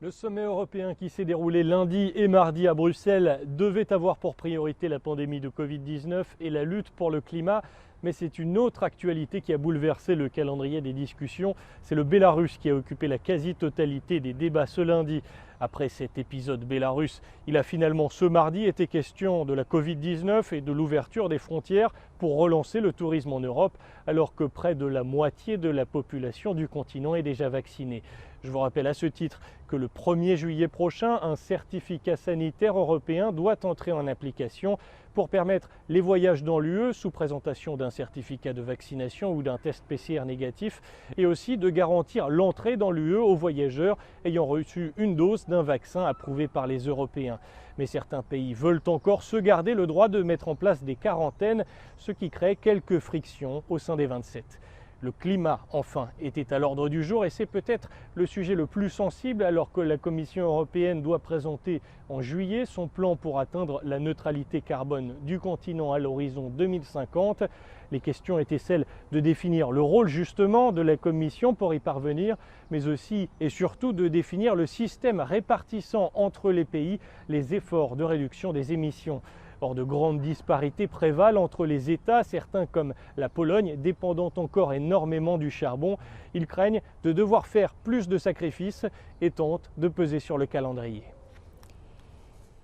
Le sommet européen qui s'est déroulé lundi et mardi à Bruxelles devait avoir pour priorité la pandémie de Covid-19 et la lutte pour le climat. Mais c'est une autre actualité qui a bouleversé le calendrier des discussions. C'est le Bélarus qui a occupé la quasi-totalité des débats ce lundi. Après cet épisode bélarusse, il a finalement ce mardi été question de la Covid-19 et de l'ouverture des frontières pour relancer le tourisme en Europe, alors que près de la moitié de la population du continent est déjà vaccinée. Je vous rappelle à ce titre que le 1er juillet prochain, un certificat sanitaire européen doit entrer en application pour permettre les voyages dans l'UE sous présentation d'un certificat de vaccination ou d'un test PCR négatif et aussi de garantir l'entrée dans l'UE aux voyageurs ayant reçu une dose d'un vaccin approuvé par les Européens. Mais certains pays veulent encore se garder le droit de mettre en place des quarantaines, ce qui crée quelques frictions au sein des 27. Le climat, enfin, était à l'ordre du jour et c'est peut-être le sujet le plus sensible alors que la Commission européenne doit présenter en juillet son plan pour atteindre la neutralité carbone du continent à l'horizon 2050. Les questions étaient celles de définir le rôle justement de la Commission pour y parvenir, mais aussi et surtout de définir le système répartissant entre les pays les efforts de réduction des émissions. Or, de grandes disparités prévalent entre les États, certains comme la Pologne, dépendant encore énormément du charbon. Ils craignent de devoir faire plus de sacrifices et tentent de peser sur le calendrier.